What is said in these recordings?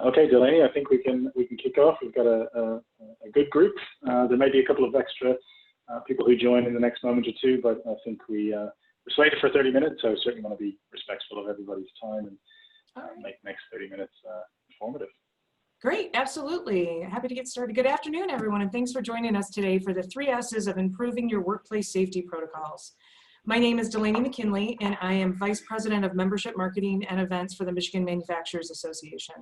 Okay, Delaney, I think we can kick off. We've got a good group. There may be a couple of extra people who join in the next moment or two, but I think we're slated for 30 minutes, so certainly want to be respectful of everybody's time and make the next 30 minutes informative. Great, absolutely. Happy to get started. Good afternoon, everyone, and thanks for joining us today for the 3 S's of improving your workplace safety protocols. My name is Delaney McKinley, and I am Vice President of Membership Marketing and Events for the Michigan Manufacturers Association.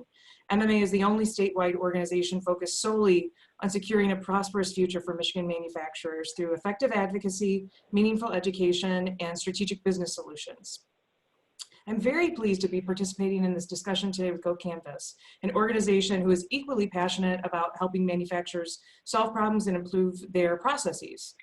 MMA is the only statewide organization focused solely on securing a prosperous future for Michigan manufacturers through effective advocacy, meaningful education, and strategic business solutions. I'm very pleased to be participating in this discussion today with GoCanvas, an organization who is equally passionate about helping manufacturers solve problems and improve their processes.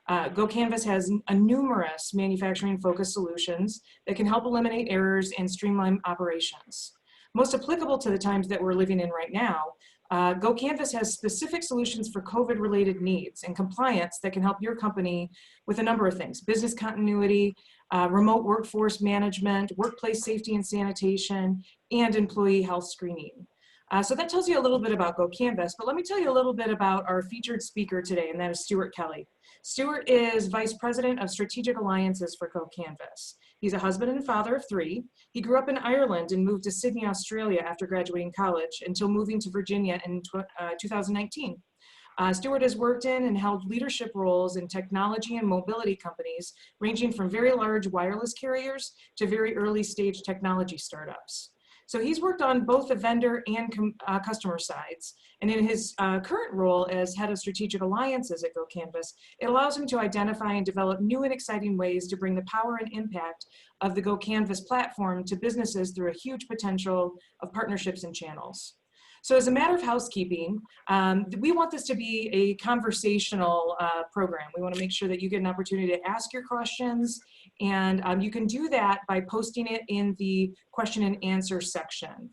GoCanvas has numerous manufacturing-focused solutions that can help eliminate errors and streamline operations. Most applicable to the times that we're living in right now, GoCanvas has specific solutions for COVID-related needs and compliance that can help your company with a number of things: business continuity, remote workforce management, workplace safety and sanitation, and employee health screening. So that tells you a little bit about GoCanvas, but let me tell you a little bit about our featured speaker today, and that is Stuart Kelly. Stuart is Vice President of Strategic Alliances for GoCanvas. He's a husband and father of 3. He grew up in Ireland and moved to Sydney, Australia after graduating college until moving to Virginia in 2019. Stuart has worked in and held leadership roles in technology and mobility companies, ranging from very large wireless carriers to very early stage technology startups. So he's worked on both the vendor and customer sides. And in his current role as head of strategic alliances at GoCanvas, it allows him to identify and develop new and exciting ways to bring the power and impact of the GoCanvas platform to businesses through a huge potential of partnerships and channels. So as a matter of housekeeping, we want this to be a conversational program. We want to make sure that you get an opportunity to ask your questions, and you can do that by posting it in the question and answer section.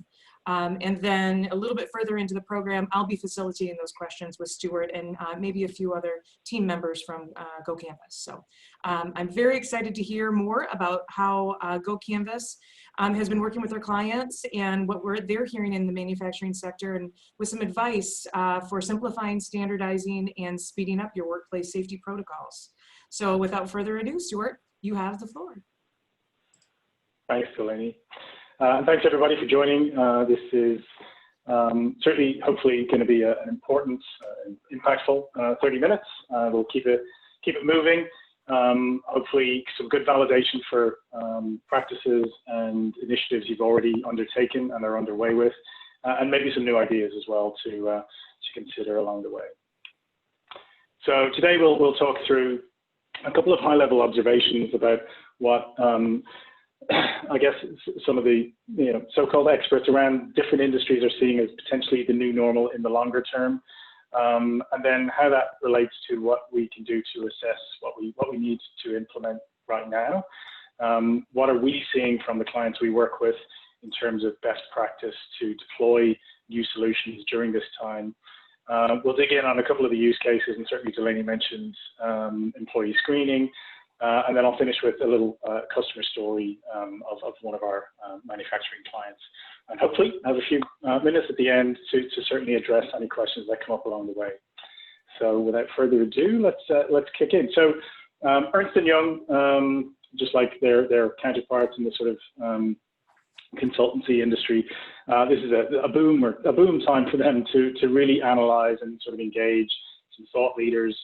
And then a little bit further into the program, I'll be facilitating those questions with Stuart and maybe a few other team members from GoCanvas. So I'm very excited to hear more about how GoCanvas has been working with their clients and what they're hearing in the manufacturing sector, and with some advice for simplifying, standardizing, and speeding up your workplace safety protocols. So without further ado, Stuart, you have the floor. Thanks, Delaney. And thanks everybody for joining. This is certainly, hopefully, going to be an important, impactful 30 minutes. We'll keep it moving. Hopefully, some good validation for practices and initiatives you've already undertaken and are underway with, and maybe some new ideas as well to consider along the way. So today we'll talk through a couple of high-level observations about what I guess some of the so-called experts around different industries are seeing as potentially the new normal in the longer term, and then how that relates to what we can do to assess what we need to implement right now. What are we seeing from the clients we work with in terms of best practice to deploy new solutions during this time? We'll dig in on a couple of the use cases, and certainly Delaney mentioned employee screening. And then I'll finish with a little customer story of one of our manufacturing clients, and hopefully have a few minutes at the end to certainly address any questions that come up along the way. So without further ado, let's kick in. So Ernst & Young, just like their counterparts in the sort of consultancy industry, this is a boom time for them to really analyze and sort of engage some thought leaders,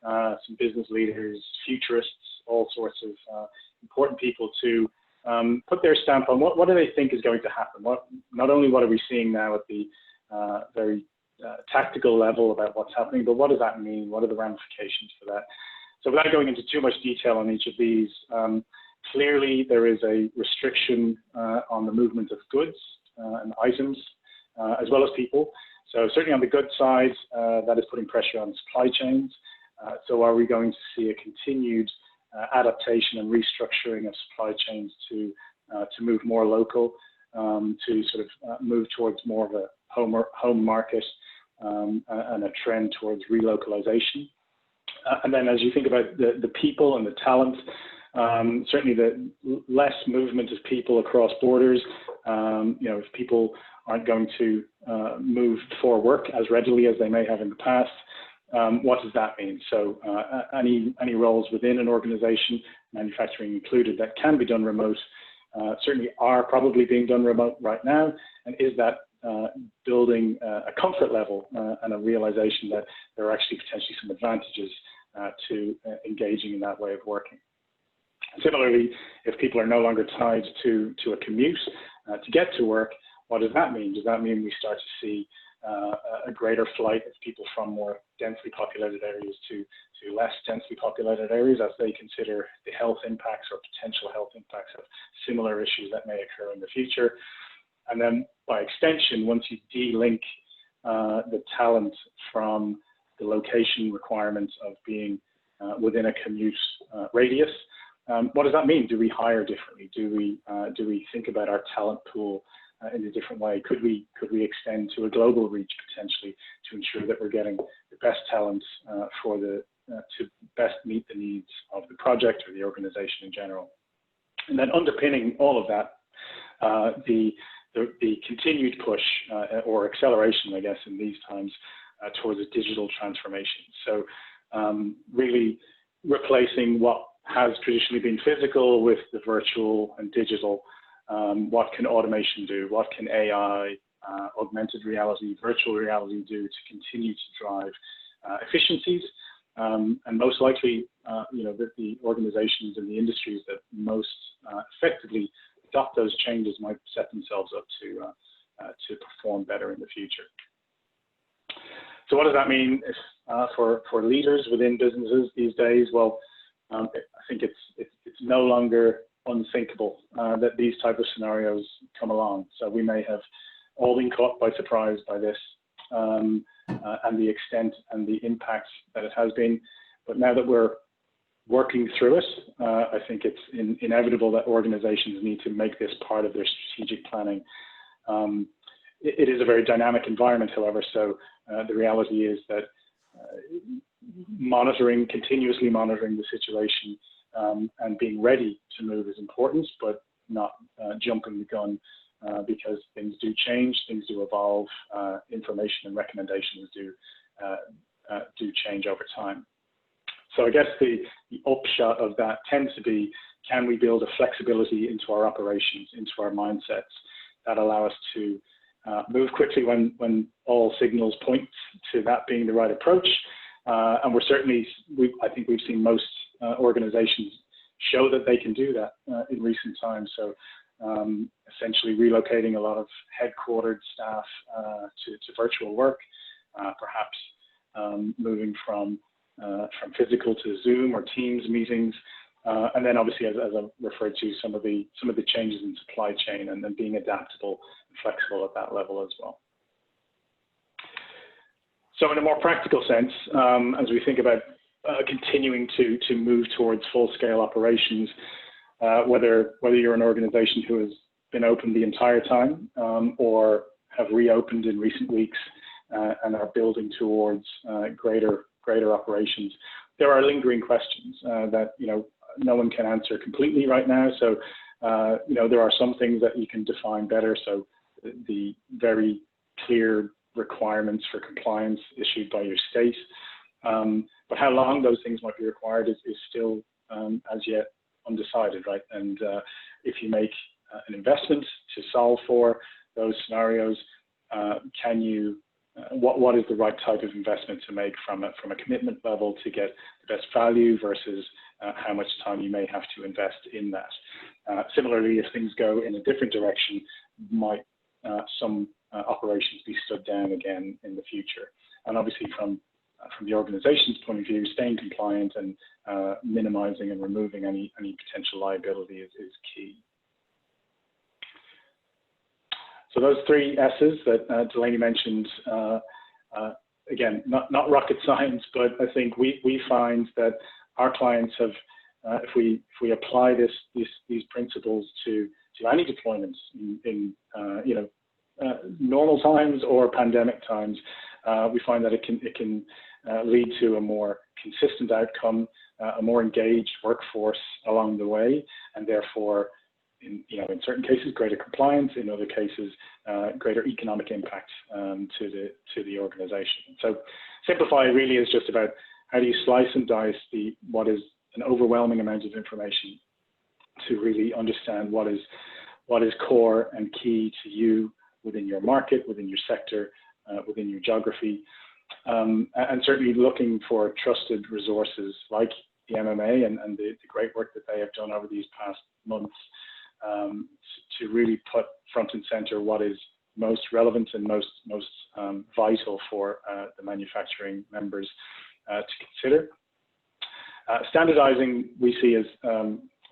some business leaders, futurists, all sorts of important people to put their stamp on what do they think is going to happen. Not only what are we seeing now at the very tactical level about what's happening, but what does that mean? What are the ramifications for that? So without going into too much detail on each of these, clearly there is a restriction on the movement of goods and items, as well as people. So certainly on the goods side, that is putting pressure on supply chains. So are we going to see a continued adaptation and restructuring of supply chains to move more local, to sort of move towards more of a home market and a trend towards relocalization? And then as you think about the people and the talent, certainly the less movement of people across borders, if people aren't going to move for work as readily as they may have in the past. What does that mean? So any roles within an organization, manufacturing included, that can be done remote, certainly are probably being done remote right now. And is that building a comfort level and a realization that there are actually potentially some advantages to engaging in that way of working? Similarly, if people are no longer tied to a commute to get to work, what does that mean? Does that mean we start to see a greater flight of people from more densely populated areas to less densely populated areas as they consider the health impacts or potential health impacts of similar issues that may occur in the future? And then by extension, once you de-link the talent from the location requirements of being within a commute radius, what does that mean? Do we hire differently? Do we think about our talent pool in a different way? Could we extend to a global reach potentially to ensure that we're getting the best talent to best meet the needs of the project or the organization in general? And then underpinning all of that, the continued push or acceleration, I guess, in these times towards a digital transformation. So really replacing what has traditionally been physical with the virtual and digital. What can automation do? What can AI, augmented reality, virtual reality do to continue to drive efficiencies? And most likely, the organizations and the industries that most effectively adopt those changes might set themselves up to perform better in the future. So what does that mean for leaders within businesses these days? Well, I think it's no longer unthinkable that these type of scenarios come along. So we may have all been caught by surprise by this and the extent and the impact that it has been. But now that we're working through it, I think it's inevitable that organizations need to make this part of their strategic planning. It is a very dynamic environment, however, so the reality is that continuously monitoring the situation and being ready to move is important, but not jumping the gun because things do change, things do evolve, information and recommendations do change over time. So I guess the upshot of that tends to be, can we build a flexibility into our operations, into our mindsets that allow us to move quickly when all signals point to that being the right approach? And I think we've seen most organizations show that they can do that in recent times. So essentially relocating a lot of headquartered staff to virtual work, perhaps moving from physical to Zoom or Teams meetings, and then obviously, as I referred to, some of the changes in supply chain and then being adaptable and flexible at that level as well. So in a more practical sense, as we think about continuing to move towards full-scale operations, whether you're an organization who has been open the entire time or have reopened in recent weeks and are building towards greater operations, there are lingering questions that no one can answer completely right now. So there are some things that you can define better. So the very clear requirements for compliance issued by your state, but how long those things might be required is still as yet undecided, right? And if you make an investment to solve for those scenarios, what is the right type of investment to make from a commitment level to get the best value versus how much time you may have to invest in that? Similarly, if things go in a different direction, might some operations be stood down again in the future? And obviously from the organization's point of view, staying compliant and minimizing and removing any potential liability is key. So those three S's that Delaney mentioned, again, not rocket science, but I think we find that our clients have, if we apply these principles to any deployments in normal times or pandemic times, we find that it can lead to a more consistent outcome, a more engaged workforce along the way, and therefore in certain cases, greater compliance. In other cases, greater economic impact to the organization. So simplify really is just about how do you slice and dice what is an overwhelming amount of information to really understand what is core and key to you within your market, within your sector, within your geography, and certainly looking for trusted resources like the MMA and the great work that they have done over these past months to really put front and center what is most relevant and most vital for the manufacturing members to consider. Standardizing we see as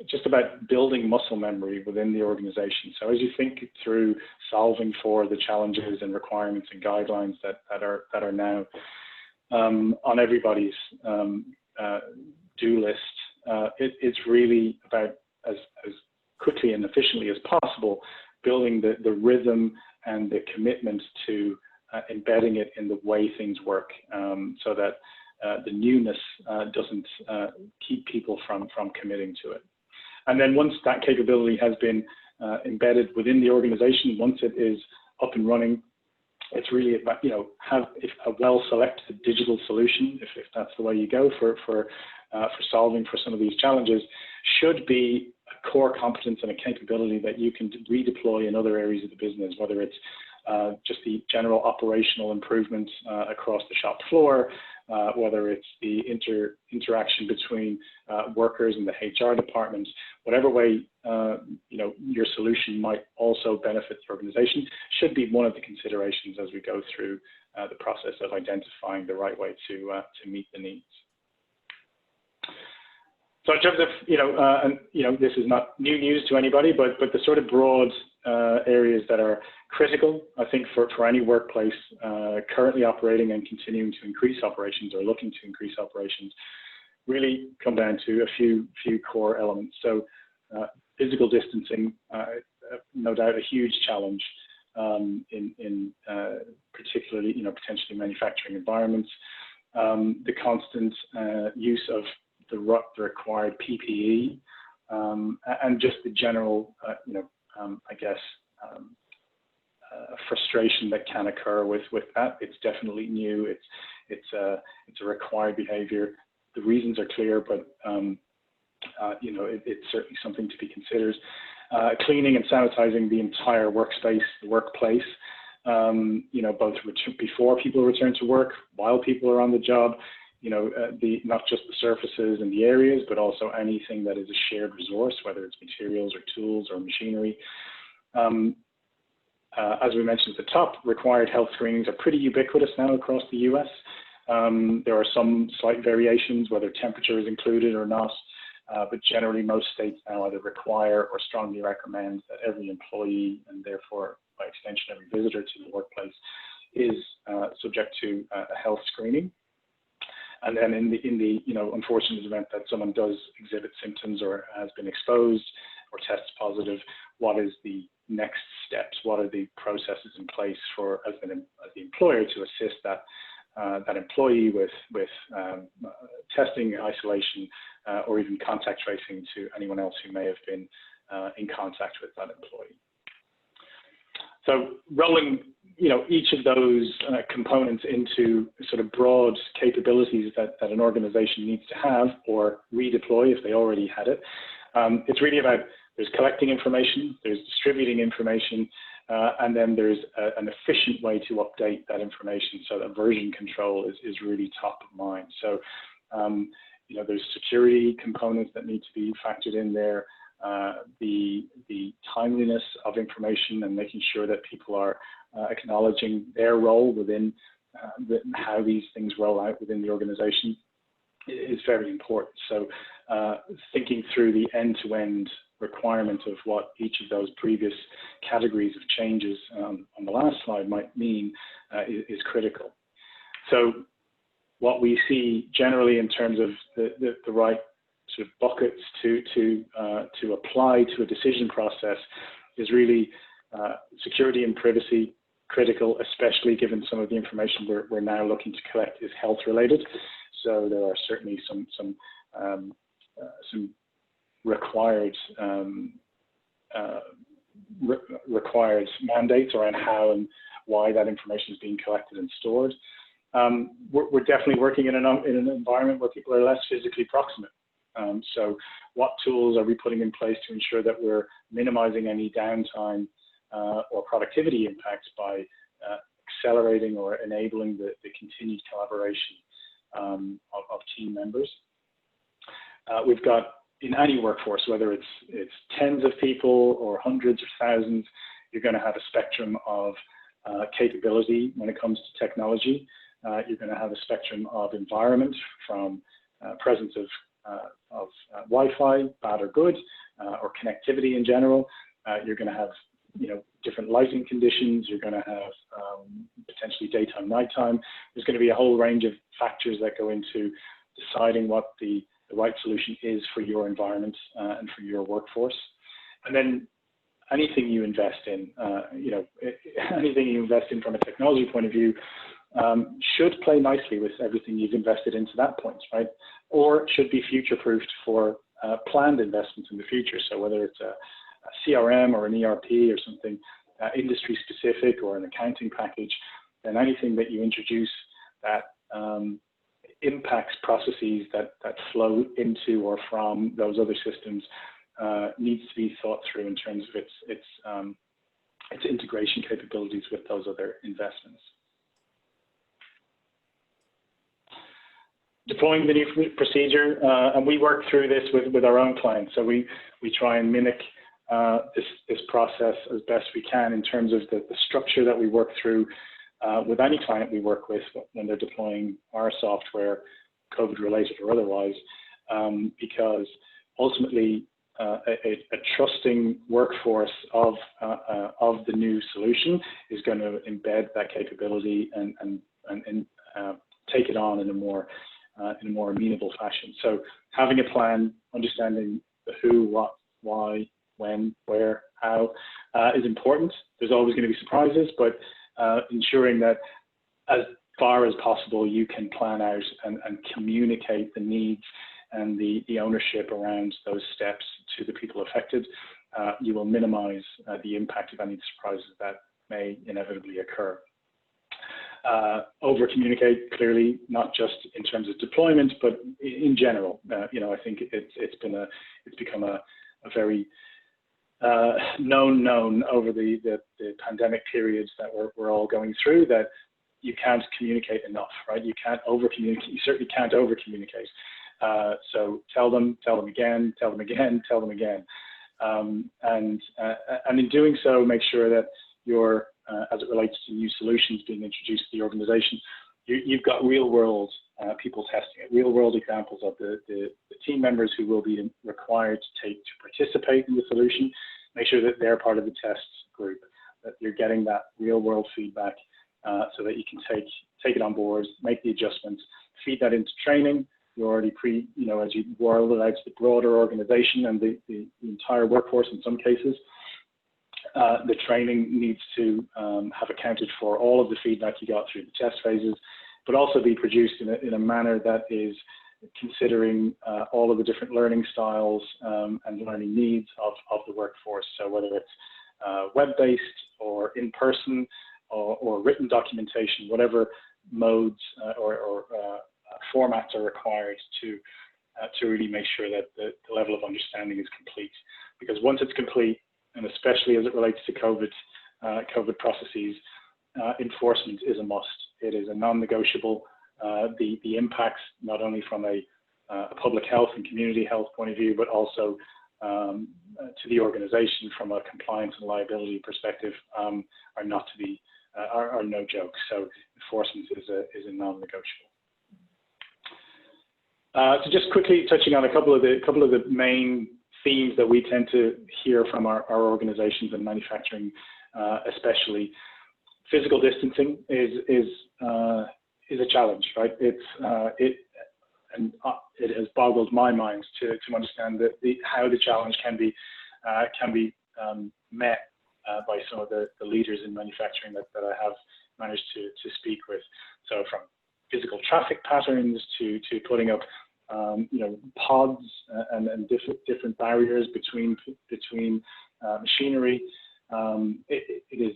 just about building muscle memory within the organization. So as you think through solving for the challenges and requirements and guidelines that are now on everybody's do list, it's really about as quickly and efficiently as possible building the rhythm and the commitment to embedding it in the way things work, so that the newness doesn't keep people from committing to it. And then once that capability has been embedded within the organization, once it is up and running, it's really about, have a well-selected digital solution, if that's the way you go for solving for some of these challenges, should be a core competence and a capability that you can redeploy in other areas of the business, whether it's just the general operational improvements across the shop floor, whether it's the interaction between workers and the HR department, whatever way your solution might also benefit the organization, should be one of the considerations as we go through the process of identifying the right way to meet the needs. So in terms of, this is not new news to anybody, but the sort of broad areas that are critical, I think, for any workplace currently operating and continuing to increase operations or looking to increase operations, really come down to a few core elements. So physical distancing, no doubt a huge challenge in particularly, potentially manufacturing environments. The constant use of the required PPE, and just the general, frustration that can occur with that. It's definitely new. It's a required behavior. The reasons are clear, but it's certainly something to be considered. Cleaning and sanitizing the entire workspace, the workplace. Both before people return to work, while people are on the job. Not just the surfaces and the areas, but also anything that is a shared resource, whether it's materials or tools or machinery. As we mentioned at the top, required health screenings are pretty ubiquitous now across the US. There are some slight variations, whether temperature is included or not, but generally most states now either require or strongly recommend that every employee, and therefore by extension every visitor to the workplace, is subject to a health screening. And then in the unfortunate event that someone does exhibit symptoms or has been exposed or tests positive, what is the next steps? What are the processes in place for as the employer to assist that employee with testing, isolation, or even contact tracing to anyone else who may have been in contact with that employee. So rolling, each of those components into sort of broad capabilities that an organization needs to have or redeploy if they already had it. It's really about, there's collecting information, there's distributing information, and then there's an efficient way to update that information so that version control is really top of mind. So, there's security components that need to be factored in there. The timeliness of information and making sure that people are acknowledging their role within how these things roll out within the organization is very important. So thinking through the end-to-end requirement of what each of those previous categories of changes on the last slide might mean is critical. So what we see generally in terms of the right sort of buckets to apply to a decision process is really security and privacy critical, especially given some of the information we're now looking to collect is health related. So there are certainly some required required mandates around how and why that information is being collected and stored. We're definitely working in an environment where people are less physically proximate. So what tools are we putting in place to ensure that we're minimizing any downtime or productivity impacts by accelerating or enabling the continued collaboration of team members? We've got, in any workforce, whether it's tens of people or hundreds or thousands, you're going to have a spectrum of capability when it comes to technology. You're going to have a spectrum of environment, from presence of Wi-Fi, bad or good, or connectivity in general. You're going to have different lighting conditions. You're going to have potentially daytime, nighttime. There's going to be a whole range of factors that go into deciding what the right solution is for your environment and for your workforce. And then anything you invest in, anything you invest in from a technology point of view should play nicely with everything you've invested into that point, right? Or should be future-proofed for planned investments in the future. So whether it's a CRM or an ERP or something industry-specific, or an accounting package, then anything that you introduce that impacts processes that flow into or from those other systems needs to be thought through in terms of its integration capabilities with those other investments. Deploying the new procedure, and we work through this with our own clients. So we try and mimic this process as best we can in terms of the structure that we work through with any client we work with when they're deploying our software, COVID-related or otherwise, because ultimately a trusting workforce of the new solution is going to embed that capability and take it on in a more amenable fashion. So having a plan, understanding the who, what, why, when, where, how is important. There's always going to be surprises, but ensuring that as far as possible you can plan out and communicate the needs and the ownership around those steps to the people affected, you will minimize the impact of any surprises that may inevitably occur. Over communicate, clearly, not just in terms of deployment, but in general. I think it's become a very known over the pandemic periods that we're all going through, that you can't communicate enough, right? You can't over communicate. You certainly can't over communicate. So tell them again, tell them again, tell them again, and in doing so, make sure that you're as it relates to new solutions being introduced to the organization, you've got real-world people testing it, real-world examples of the team members who will be required to participate in the solution. Make sure that they're part of the test group, that you're getting that real-world feedback so that you can take it on board, make the adjustments, feed that into training. You already as you roll it out to the broader organization and the entire workforce in some cases, the training needs to have accounted for all of the feedback you got through the test phases, but also be produced in a manner that is considering all of the different learning styles and learning needs of the workforce. So whether it's web-based or in-person or written documentation, whatever modes or formats are required to really make sure that the level of understanding is complete. Because once it's complete, and especially as it relates to COVID processes, enforcement is a must. It is a non-negotiable. The impacts, not only from a public health and community health point of view, but also to the organization from a compliance and liability perspective, are no joke. So enforcement is a non-negotiable. So just quickly touching on a couple of the main themes that we tend to hear from our organizations and manufacturing, especially. Physical distancing is a challenge, right? It has boggled my mind to understand that how the challenge can be met by some of the leaders in manufacturing that I have managed to speak with. So from physical traffic patterns to putting up pods and different barriers between machinery, it is,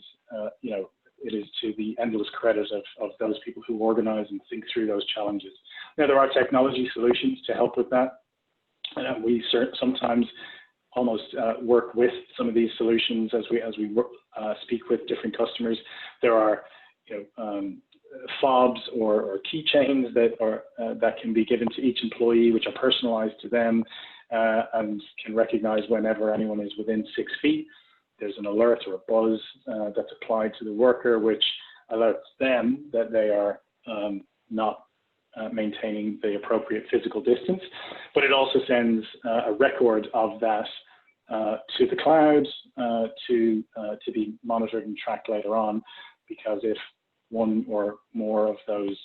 it is to the endless credit of those people who organize and think through those challenges. Now, there are technology solutions to help with that. We sometimes almost work with some of these solutions as we speak with different customers. There are fobs or keychains that can be given to each employee, which are personalized to them and can recognize whenever anyone is within 6 feet. There's an alert or a buzz that's applied to the worker, which alerts them that they are not maintaining the appropriate physical distance. But it also sends a record of that to the cloud to be monitored and tracked later on, because if one or more of those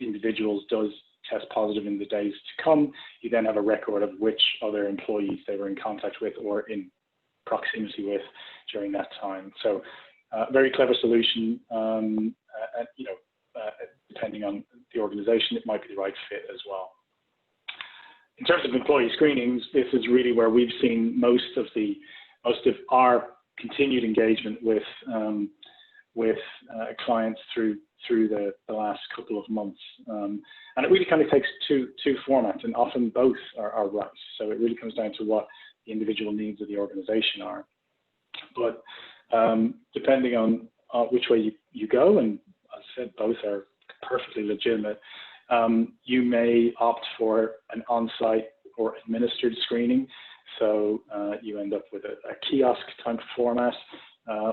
individuals does test positive in the days to come, you then have a record of which other employees they were in contact with or in proximity with during that time. So very clever solution, and, depending on the organization, it might be the right fit as well. In terms of employee screenings, this is really where we've seen most of our continued engagement with clients through the last couple of months, and it really kind of takes two formats, and often both are right. So it really comes down to what the individual needs of the organization are. But depending on which way you go, and as I said, both are perfectly legitimate, you may opt for an on-site or administered screening. So you end up with a kiosk type format,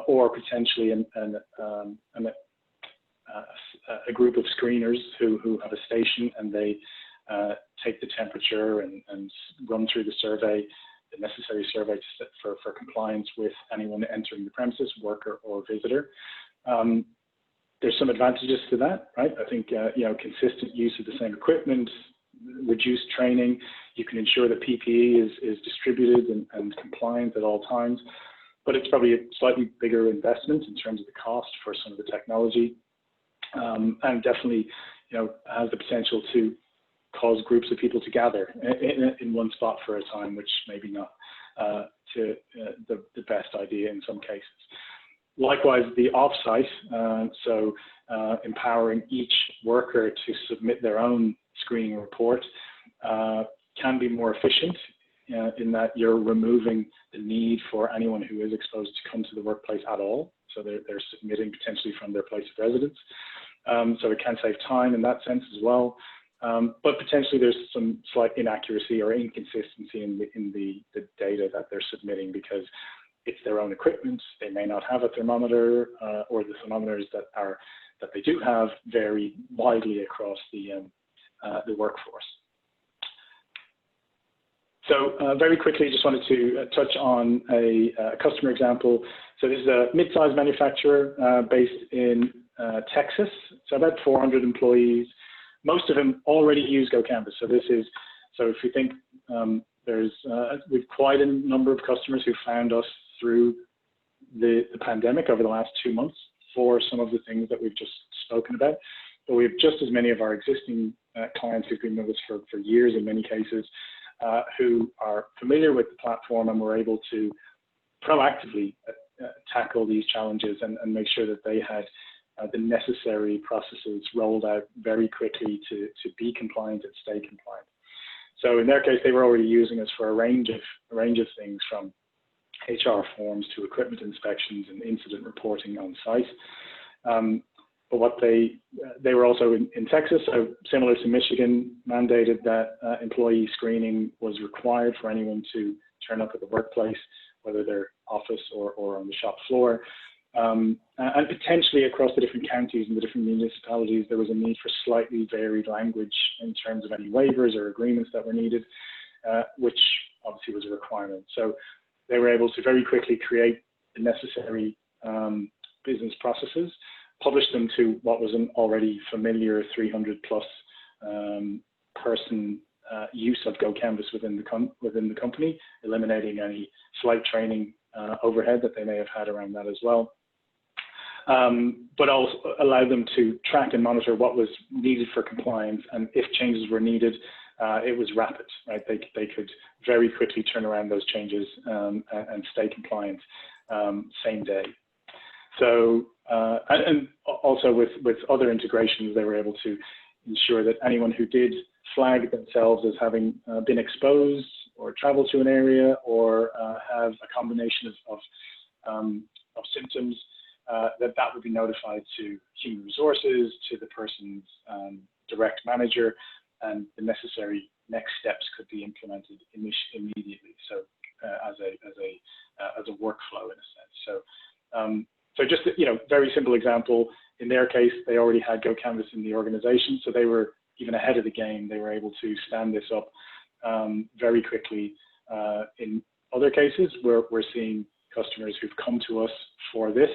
or potentially a group of screeners who have a station, and they take the temperature and run through the survey, the necessary survey for compliance with anyone entering the premises, worker or visitor. There's some advantages to that, right? I think consistent use of the same equipment, reduced training. You can ensure that PPE is distributed and compliant at all times. But it's probably a slightly bigger investment in terms of the cost for some of the technology, and definitely, has the potential to cause groups of people to gather in one spot for a time, which maybe not the best idea in some cases. Likewise, the offsite, so empowering each worker to submit their own screening report, can be more efficient in that you're removing the need for anyone who is exposed to come to the workplace at all. So they're submitting potentially from their place of residence. So it can save time in that sense as well. But potentially there's some slight inaccuracy or inconsistency in the data that they're submitting, because it's their own equipment. They may not have a thermometer, or the thermometers that they do have vary widely across the workforce. So very quickly, just wanted to touch on a customer example. So this is a mid-sized manufacturer based in Texas. So about 400 employees. Most of them already use GoCanvas. So if you think we've quite a number of customers who found us through the pandemic over the last 2 months for some of the things that we've just spoken about. But we have just as many of our existing clients who've been with us for years in many cases, who are familiar with the platform and were able to proactively tackle these challenges and make sure that they had the necessary processes rolled out very quickly to be compliant and stay compliant. So in their case, they were already using us for a range of things, from HR forms to equipment inspections and incident reporting on site. But what they were also in Texas, so similar to Michigan, mandated that employee screening was required for anyone to turn up at the workplace, whether they're office or on the shop floor. And potentially across the different counties and the different municipalities, there was a need for slightly varied language in terms of any waivers or agreements that were needed, which obviously was a requirement. So they were able to very quickly create the necessary business processes, publish them to what was an already familiar 300 plus person use of GoCanvas within the company, eliminating any slight training overhead that they may have had around that as well. But also allow them to track and monitor what was needed for compliance, and if changes were needed, it was rapid, right? They could very quickly turn around those changes and stay compliant same day. So, and also with other integrations, they were able to ensure that anyone who did flag themselves as having been exposed or traveled to an area or have a combination of symptoms, that would be notified to human resources, to the person's direct manager, and the necessary next steps could be implemented immediately. So as a workflow in a sense. So so just very simple example. In their case, they already had GoCanvas in the organization, so they were even ahead of the game. They were able to stand this up very quickly. In other cases, we're seeing customers who've come to us for this,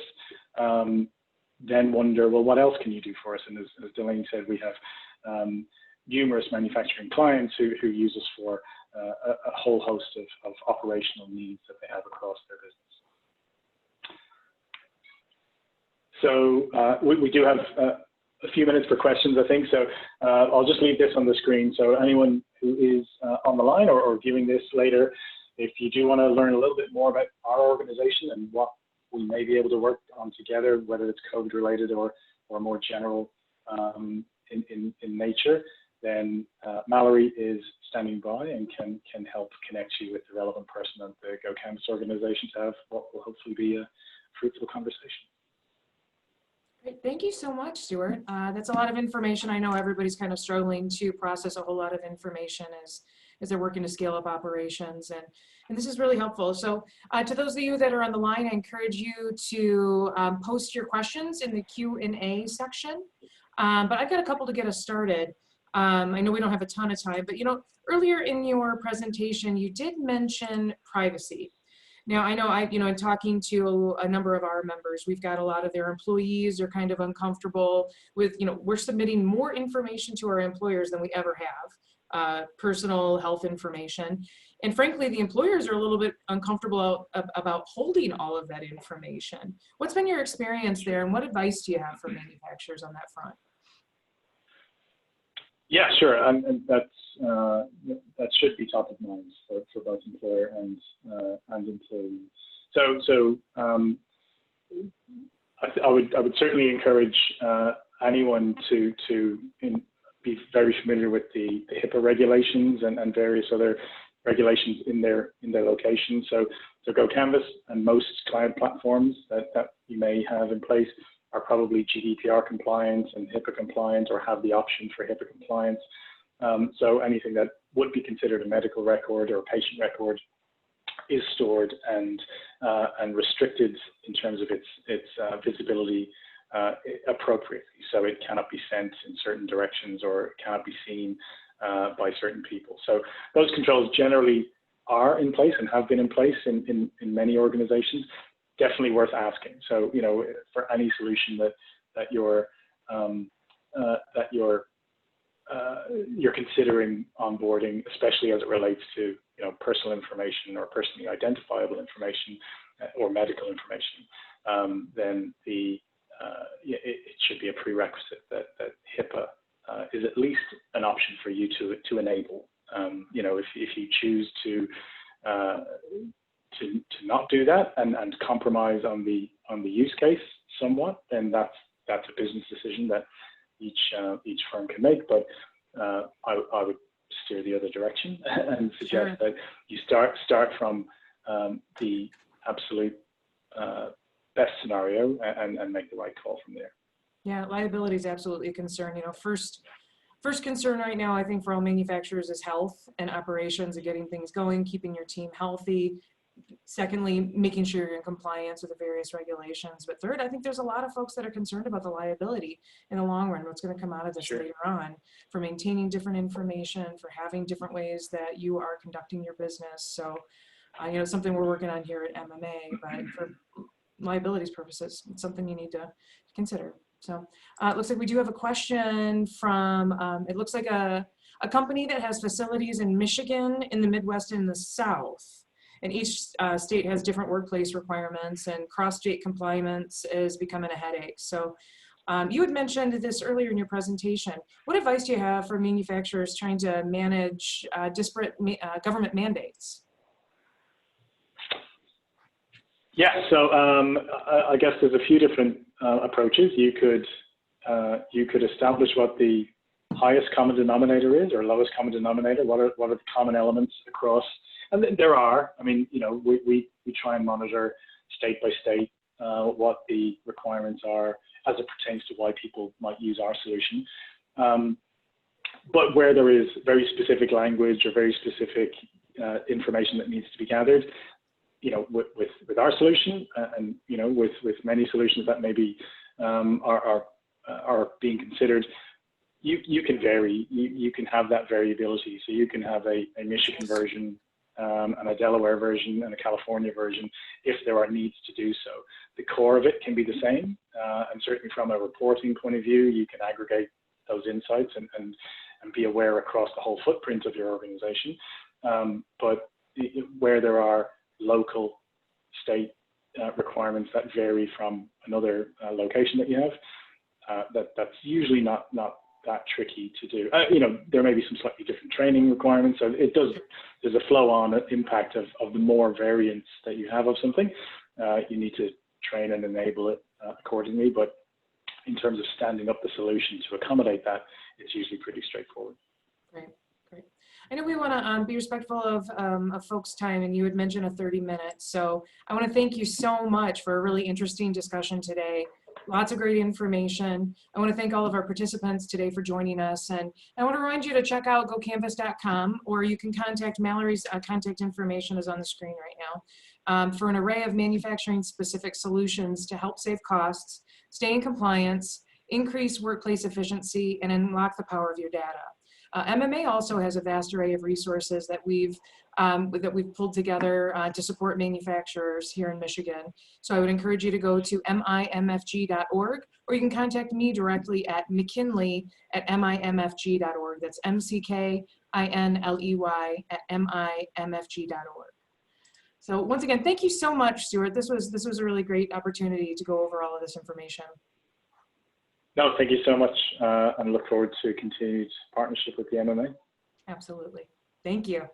then wonder, well, what else can you do for us? And as Delaney said, we have numerous manufacturing clients who use us for a whole host of operational needs that they have across their business. So we do have a few minutes for questions, I think. So I'll just leave this on the screen. So anyone who is on the line or viewing this later, if you do want to learn a little bit more about our organization and what we may be able to work on together, whether it's COVID related or more general in nature, then Mallory is standing by and can help connect you with the relevant person at the GoCanvas organization to have what will hopefully be a fruitful conversation. Great. Thank you so much, Stuart. That's a lot of information. I know everybody's kind of struggling to process a whole lot of information as they're working to scale up operations, and this is really helpful. So to those of you that are on the line, I encourage you to post your questions in the Q&A section. But I've got a couple to get us started. I know we don't have a ton of time, but earlier in your presentation, you did mention privacy. Now, I know in talking to a number of our members, we've got a lot of their employees are kind of uncomfortable with, we're submitting more information to our employers than we ever have, personal health information. And frankly, the employers are a little bit uncomfortable about holding all of that information. What's been your experience there, and what advice do you have for manufacturers on that front? Yeah, sure, and that should be top of mind for both employer and employees. So I would certainly encourage anyone to be very familiar with the HIPAA regulations and various other regulations in their location. So GoCanvas and most client platforms that you may have in place are probably GDPR compliant and HIPAA compliant, or have the option for HIPAA compliance. So anything that would be considered a medical record or a patient record is stored and restricted in terms of its visibility appropriately. So it cannot be sent in certain directions, or it cannot be seen by certain people. So those controls generally are in place and have been in place in many organizations. Definitely worth asking. So for any solution that you're considering onboarding, especially as it relates to personal information or personally identifiable information or medical information, then it should be a prerequisite that HIPAA is at least an option for you to enable. If you choose to not do that and compromise on the use case somewhat, then that's a business decision that each firm can make. But I would steer the other direction and suggest that you start from the absolute best scenario and make the right call from there. Yeah, liability is absolutely a concern. First concern right now, I think, for all manufacturers is health and operations and getting things going, keeping your team healthy. Secondly, making sure you're in compliance with the various regulations. But third, I think there's a lot of folks that are concerned about the liability in the long run, what's going to come out of this later on, for maintaining different information, for having different ways that you are conducting your business. So, something we're working on here at MMA, but for liabilities purposes, it's something you need to consider. So it looks like we do have a question from, it looks like a company that has facilities in Michigan, in the Midwest, and the South. And each state has different workplace requirements, and cross-state compliance is becoming a headache. So You had mentioned this earlier in your presentation. What advice do you have for manufacturers trying to manage disparate government mandates? Yeah, so I guess there's a few different approaches. You could establish what the highest common denominator is, or lowest common denominator. What are the common elements across? And then there are. I mean, you know, we try and monitor state by state what the requirements are as it pertains to why people might use our solution. But where there is very specific language or very specific information that needs to be gathered, you know, with our solution, and you know, with many solutions that maybe are being considered, you can vary. You can have that variability. So you can have a Michigan version, and a Delaware version, and a California version, if there are needs to do so. The core of it can be the same, and certainly from a reporting point of view, you can aggregate those insights and be aware across the whole footprint of your organization. But where there are local, state requirements that vary from another location that you have, that's usually not that tricky to do. You know, there may be some slightly different training requirements, so there's a flow-on impact of the more variance that you have of something. You need to train and enable it accordingly, but in terms of standing up the solution to accommodate that, it's usually pretty straightforward. Great. I know we want to be respectful of folks' time, and you had mentioned a 30 minutes. So I want to thank you so much for a really interesting discussion today. Lots of great information. I want to thank all of our participants today for joining us. And I want to remind you to check out GoCanvas.com, or you can contact Mallory's contact information is on the screen right now, for an array of manufacturing-specific solutions to help save costs, stay in compliance, increase workplace efficiency, and unlock the power of your data. MMA also has a vast array of resources that we've pulled together to support manufacturers here in Michigan. So I would encourage you to go to mimfg.org, or you can contact me directly at mckinley@mimfg.org. That's mckinley@mimfg.org. So once again, thank you so much, Stuart. This was a really great opportunity to go over all of this information. No, thank you so much, and look forward to continued partnership with the MMA. Absolutely. Thank you.